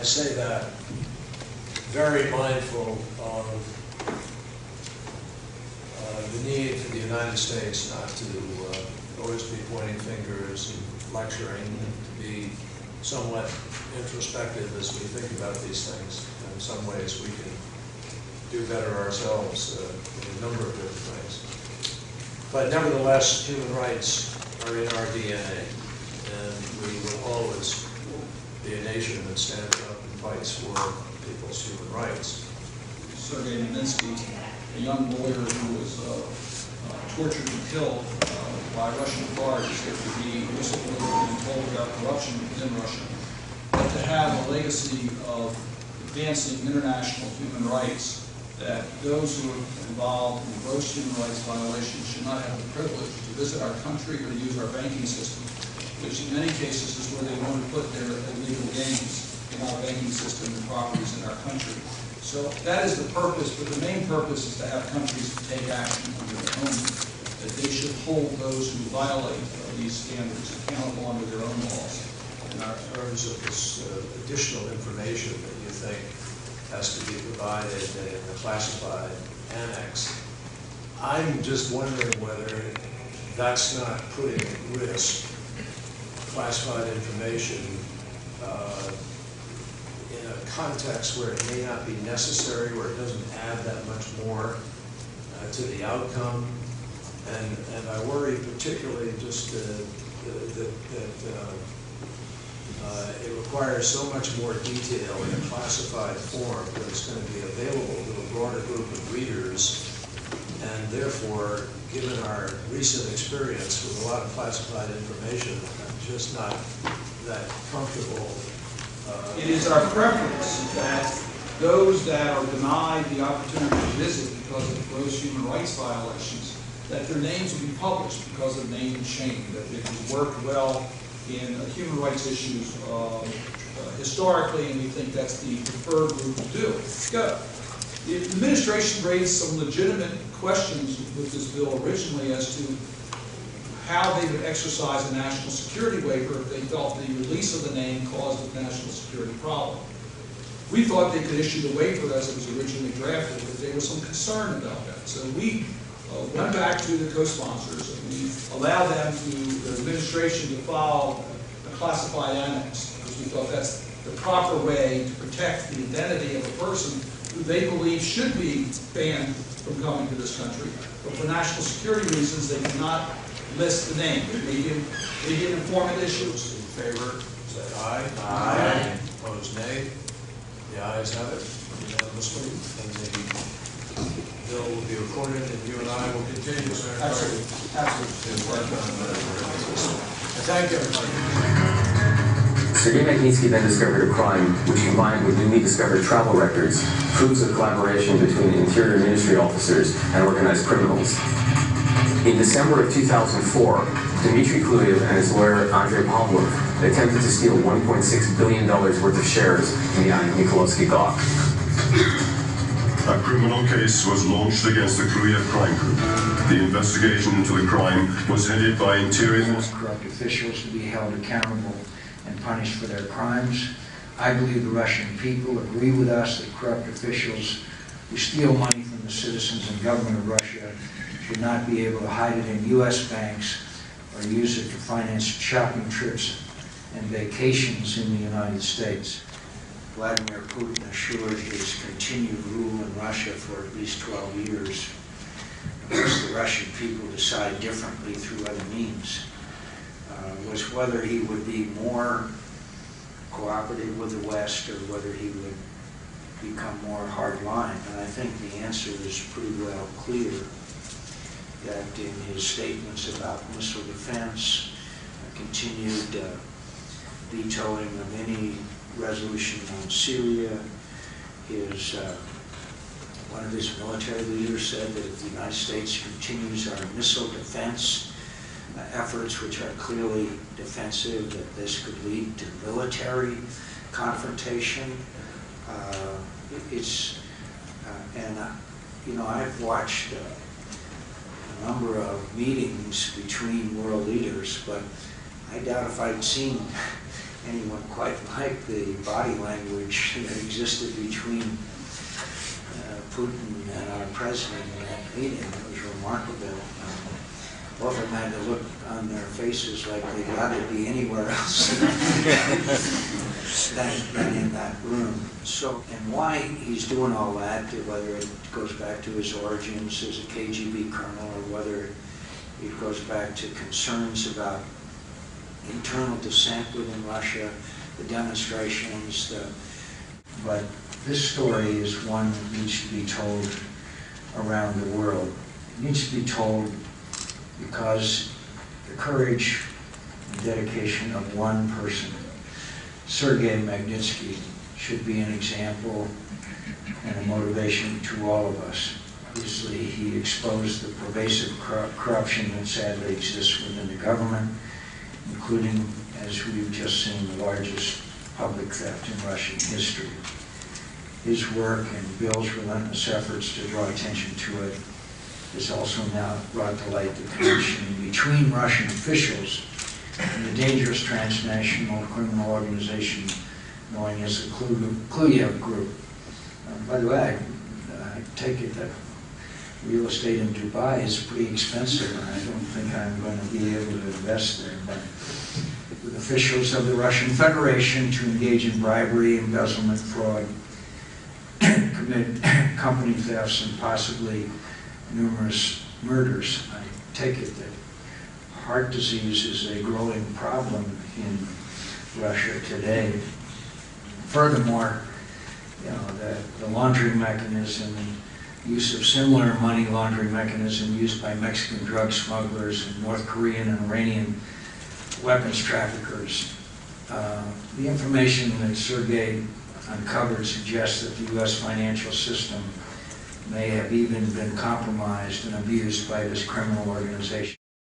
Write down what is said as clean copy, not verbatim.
say that very mindful of the need for the United States not to always be pointing fingers and lecturing, and to be somewhat introspective as we think about these things. In some ways we can do better ourselves in a number of different things. But nevertheless, human rights are in our DNA, and we will always be a nation that stands up and fights for people's human rights. Sergei Magnitzky, a young lawyer who was tortured and killed by Russian authorities after he whistleblowered and told about corruption within Russia. But to have a legacy of advancing international human rights, that those who are involved in gross human rights violations should not have the privilege to visit our country or to use our banking system, which in many cases is where they want to put their illegal gains in our banking system and properties in our country. So that is the purpose, but the main purpose is to have countries take action under their own, that they should hold those who violate these standards accountable under their own laws. In terms of this additional information that you think has to be provided in the classified annex, I'm just wondering whether that's not putting at risk classified information in a context where it may not be necessary, where it doesn't add that much more to the outcome. And I worry particularly just that it requires so much more detail in a classified form that it's going to be available to a broader group of readers, and therefore, given our recent experience with a lot of classified information, I'm just not that comfortable. It is our preference that those that are denied the opportunity to visit because of gross human rights violations, that their names will be published because of name and shame, that it has worked well in human rights issues historically, and we think that's the preferred route to do. Go. The administration raised some legitimate questions with this bill originally as to how they would exercise a national security waiver if they felt the release of the name caused a national security problem. We thought they could issue the waiver as it was originally drafted, but there was some concern about that. So we went back to the co-sponsors and we allowed them to, the administration, to file a classified annex, because we thought that's the proper way to protect the identity of a person who they believe should be banned from coming to this country. But for national security reasons, they cannot list the name. Maybe an informant issue. Those in favor, say aye. Aye. Opposed, nay. The ayes have it unanimously, and the bill will be recorded, and you and I will continue, Senator. Absolutely. Absolutely. To work on thank you, everybody. Sergei Magnitsky then discovered a crime which, combined with newly discovered travel records, proves a collaboration between Interior Ministry officers and organized criminals. In December of 2004, Dmitry Kluyev and his lawyer Andrei Pavlov attempted to steal $1.6 billion worth of shares in the Mikhailovsky Dock. A criminal case was launched against the Kluyev crime group. The investigation into the crime was headed by Interior Ministry. Corrupt officials to be held accountable and punished for their crimes. I believe the Russian people agree with us that corrupt officials who steal money from the citizens and government of Russia should not be able to hide it in U.S. banks or use it to finance shopping trips and vacations in the United States. Vladimir Putin assured his continued rule in Russia for at least 12 years, unless the Russian people decide differently through other means, was whether he would be more cooperative with the West or whether he would become more hard-line. And I think the answer is pretty well clear, that in his statements about missile defense, continued vetoing of any resolution on Syria, one of his military leaders said that if the United States continues our missile defense efforts, which are clearly defensive, that this could lead to military confrontation. I've watched a number of meetings between world leaders, but I doubt if I'd seen anyone quite like the body language that existed between Putin and our president in that meeting. It was remarkable. Both of them had to look on their faces like they'd rather be anywhere else than in that room. So, and why he's doing all that, whether it goes back to his origins as a KGB colonel or whether it goes back to concerns about internal dissent within Russia, the demonstrations, but this story is one that needs to be told around the world. It needs to be told because the courage and dedication of one person, Sergei Magnitsky, should be an example and a motivation to all of us. Obviously, he exposed the pervasive corruption that sadly exists within the government, including, as we've just seen, the largest public theft in Russian history. His work and Bill's relentless efforts to draw attention to it has also now brought to light the connection between Russian officials and the dangerous transnational criminal organization known as the Kluyev Group. By the way, I take it that real estate in Dubai is pretty expensive, and I don't think I'm going to be able to invest there. But with officials of the Russian Federation to engage in bribery, embezzlement, fraud, commit company thefts, and possibly numerous murders. I take it that heart disease is a growing problem in Russia today. Furthermore, the laundering mechanism, use of similar money laundering mechanism used by Mexican drug smugglers and North Korean and Iranian weapons traffickers. The information that Sergei uncovered suggests that the U.S. financial system may have even been compromised and abused by this criminal organization.